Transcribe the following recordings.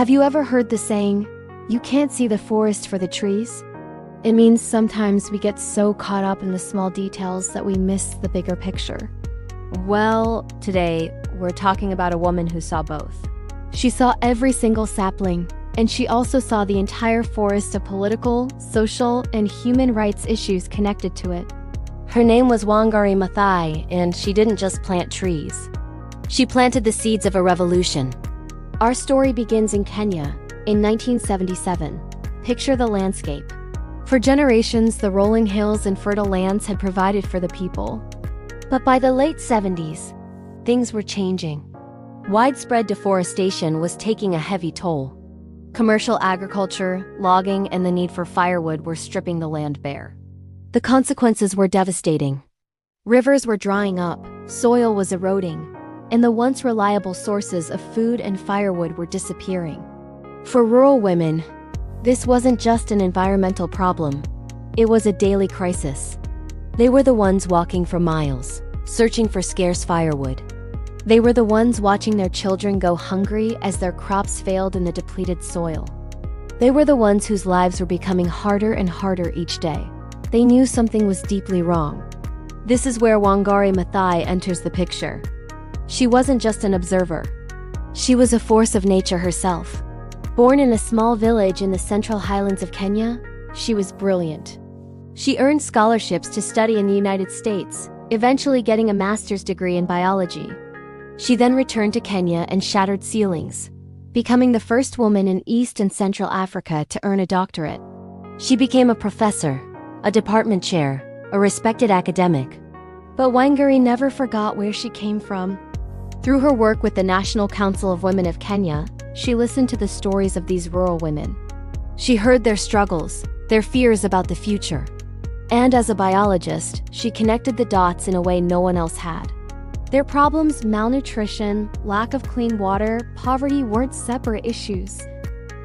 Have you ever heard the saying, "You can't see the forest for the trees"? It means sometimes we get so caught up in the small details that we miss the bigger picture. Well, today, we're talking about a woman who saw both. She saw every single sapling, and she also saw the entire forest of political, social, and human rights issues connected to it. Her name was Wangari Maathai, and she didn't just plant trees. She planted the seeds of a revolution. Our story begins in Kenya, in 1977. Picture the landscape. For generations, the rolling hills and fertile lands had provided for the people. But by the late 70s, things were changing. Widespread deforestation was taking a heavy toll. Commercial agriculture, logging, and the need for firewood were stripping the land bare. The consequences were devastating. Rivers were drying up, soil was eroding, and the once reliable sources of food and firewood were disappearing. For rural women, this wasn't just an environmental problem, it was a daily crisis. They were the ones walking for miles, searching for scarce firewood. They were the ones watching their children go hungry as their crops failed in the depleted soil. They were the ones whose lives were becoming harder and harder each day. They knew something was deeply wrong. This is where Wangari Maathai enters the picture. She wasn't just an observer. She was a force of nature herself. Born in a small village in the Central Highlands of Kenya, she was brilliant. She earned scholarships to study in the United States, eventually getting a master's degree in biology. She then returned to Kenya and shattered ceilings, becoming the first woman in East and Central Africa to earn a doctorate. She became a professor, a department chair, a respected academic. But Wangari never forgot where she came from. Through her work with the National Council of Women of Kenya, she listened to the stories of these rural women. She heard their struggles, their fears about the future. And as a biologist, she connected the dots in a way no one else had. Their problems, malnutrition, lack of clean water, poverty weren't separate issues.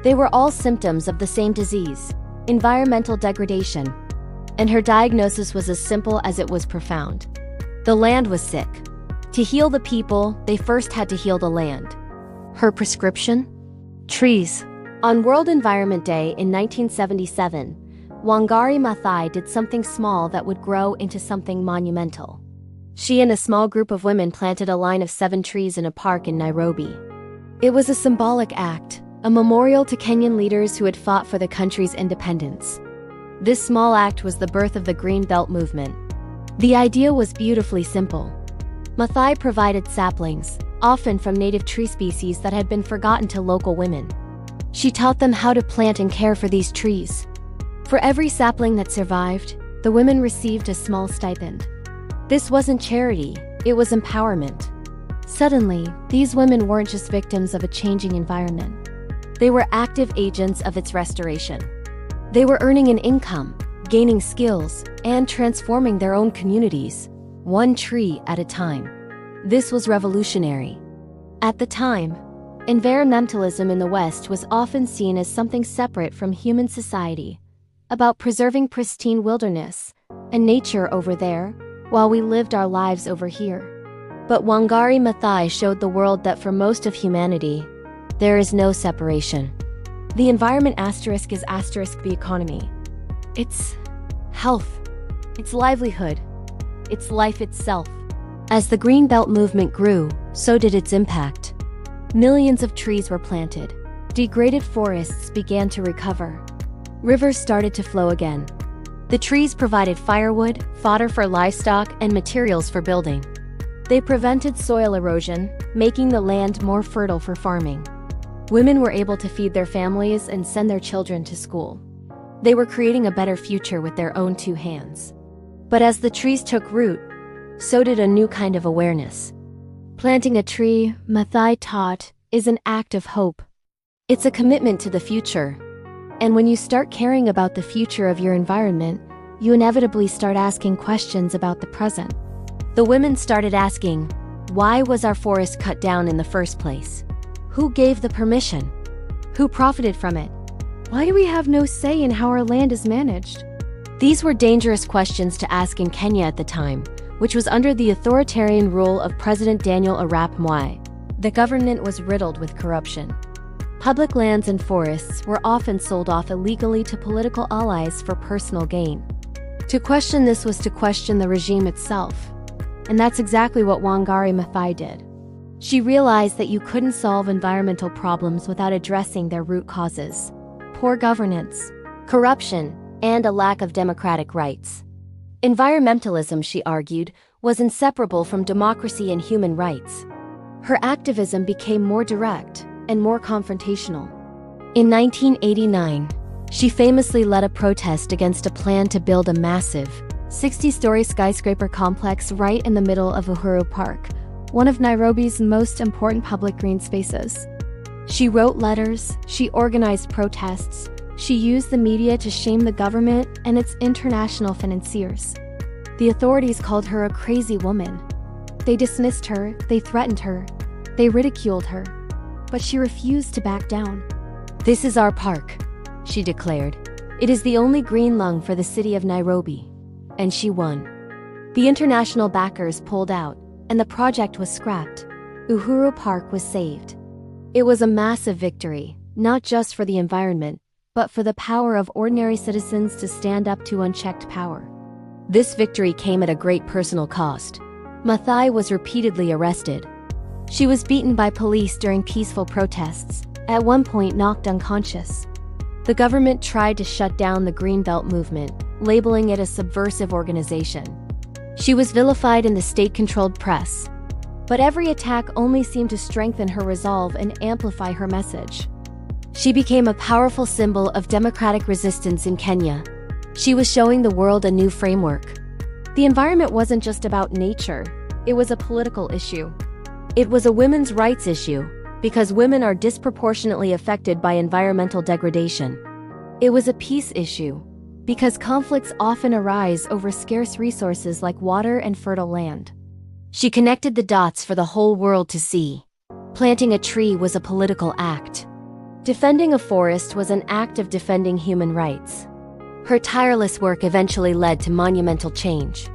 They were all symptoms of the same disease, environmental degradation. And her diagnosis was as simple as it was profound. The land was sick. To heal the people, they first had to heal the land. Her prescription? Trees. On World Environment Day in 1977, Wangari Maathai did something small that would grow into something monumental. She and a small group of women planted a line of 7 trees in a park in Nairobi. It was a symbolic act, a memorial to Kenyan leaders who had fought for the country's independence. This small act was the birth of the Green Belt movement. The idea was beautifully simple. Maathai provided saplings, often from native tree species that had been forgotten to local women. She taught them how to plant and care for these trees. For every sapling that survived, the women received a small stipend. This wasn't charity, it was empowerment. Suddenly, these women weren't just victims of a changing environment. They were active agents of its restoration. They were earning an income, gaining skills, and transforming their own communities, one tree at a time. This was revolutionary. At the time, environmentalism in the West was often seen as something separate from human society, about preserving pristine wilderness and nature over there, while we lived our lives over here. But Wangari Maathai showed the world that for most of humanity, there is no separation. The environment asterisk is asterisk the economy. It's health. It's livelihood. It's life itself. As the Green Belt movement grew, so did its impact. Millions of trees were planted. Degraded forests began to recover. Rivers started to flow again. The trees provided firewood, fodder for livestock, and materials for building. They prevented soil erosion, making the land more fertile for farming. Women were able to feed their families and send their children to school. They were creating a better future with their own 2 hands. But as the trees took root, so did a new kind of awareness. Planting a tree, Maathai taught, is an act of hope. It's a commitment to the future. And when you start caring about the future of your environment, you inevitably start asking questions about the present. The women started asking, why was our forest cut down in the first place? Who gave the permission? Who profited from it? Why do we have no say in how our land is managed? These were dangerous questions to ask in Kenya at the time, which was under the authoritarian rule of President Daniel Arap Moi. The government was riddled with corruption. Public lands and forests were often sold off illegally to political allies for personal gain. To question this was to question the regime itself. And that's exactly what Wangari Maathai did. She realized that you couldn't solve environmental problems without addressing their root causes: poor governance, corruption, and a lack of democratic rights. Environmentalism, she argued, was inseparable from democracy and human rights. Her activism became more direct and more confrontational. In 1989, she famously led a protest against a plan to build a massive, 60-story skyscraper complex right in the middle of Uhuru Park, one of Nairobi's most important public green spaces. She wrote letters, she organized protests, she used the media to shame the government and its international financiers. The authorities called her a crazy woman. They dismissed her, they threatened her, they ridiculed her. But she refused to back down. "This is our park," she declared. "It is the only green lung for the city of Nairobi." And she won. The international backers pulled out, and the project was scrapped. Uhuru Park was saved. It was a massive victory, not just for the environment, but for the power of ordinary citizens to stand up to unchecked power. This victory came at a great personal cost. Maathai was repeatedly arrested. She was beaten by police during peaceful protests, at one point knocked unconscious. The government tried to shut down the Greenbelt movement, labeling it a subversive organization. She was vilified in the state-controlled press. But every attack only seemed to strengthen her resolve and amplify her message. She became a powerful symbol of democratic resistance in Kenya. She was showing the world a new framework. The environment wasn't just about nature, it was a political issue. It was a women's rights issue, because women are disproportionately affected by environmental degradation. It was a peace issue, because conflicts often arise over scarce resources like water and fertile land. She connected the dots for the whole world to see. Planting a tree was a political act. Defending a forest was an act of defending human rights. Her tireless work eventually led to monumental change.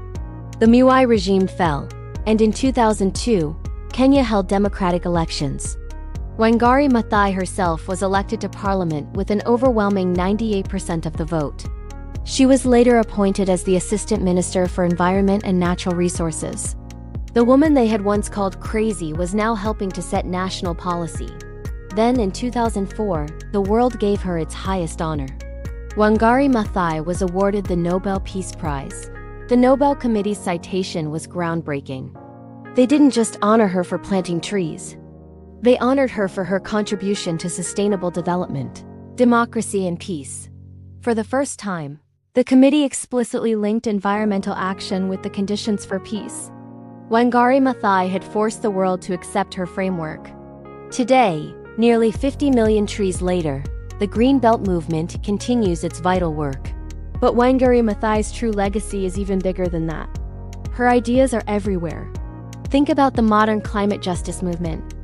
The Moi regime fell, and in 2002, Kenya held democratic elections. Wangari Maathai herself was elected to parliament with an overwhelming 98% of the vote. She was later appointed as the Assistant Minister for Environment and Natural Resources. The woman they had once called crazy was now helping to set national policy. Then in 2004, the world gave her its highest honor. Wangari Maathai was awarded the Nobel Peace Prize. The Nobel Committee's citation was groundbreaking. They didn't just honor her for planting trees. They honored her for her contribution to sustainable development, democracy, and peace. For the first time, the committee explicitly linked environmental action with the conditions for peace. Wangari Maathai had forced the world to accept her framework. Today, nearly 50 million trees later, the Green Belt movement continues its vital work. But Wangari Maathai's true legacy is even bigger than that. Her ideas are everywhere. Think about the modern climate justice movement.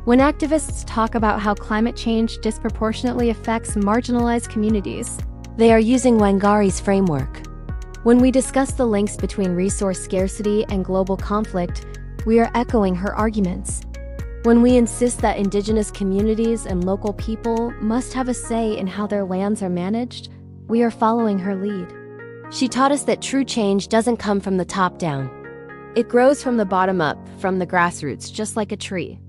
When activists talk about how climate change disproportionately affects marginalized communities, they are using Wangari's framework. When we discuss the links between resource scarcity and global conflict, we are echoing her arguments. When we insist that indigenous communities and local people must have a say in how their lands are managed, we are following her lead. She taught us that true change doesn't come from the top down. It grows from the bottom up, from the grassroots, just like a tree.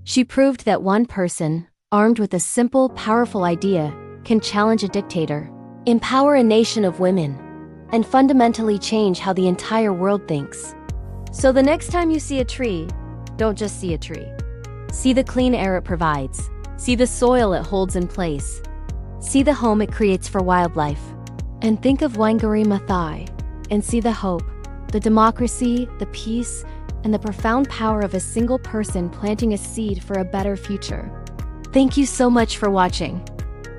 She proved that one person, armed with a simple, powerful idea, can challenge a dictator, empower a nation of women, and fundamentally change how the entire world thinks. So the next time you see a tree, don't just see a tree. See the clean air it provides. See the soil it holds in place. See the home it creates for wildlife. And think of Wangari Maathai, and see the hope, the democracy, the peace, and the profound power of a single person planting a seed for a better future. Thank you so much for watching.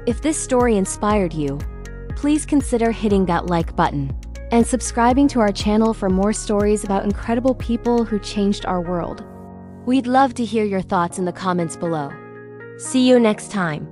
If this story inspired you, please consider hitting that like button and subscribing to our channel for more stories about incredible people who changed our world. We'd love to hear your thoughts in the comments below. See you next time.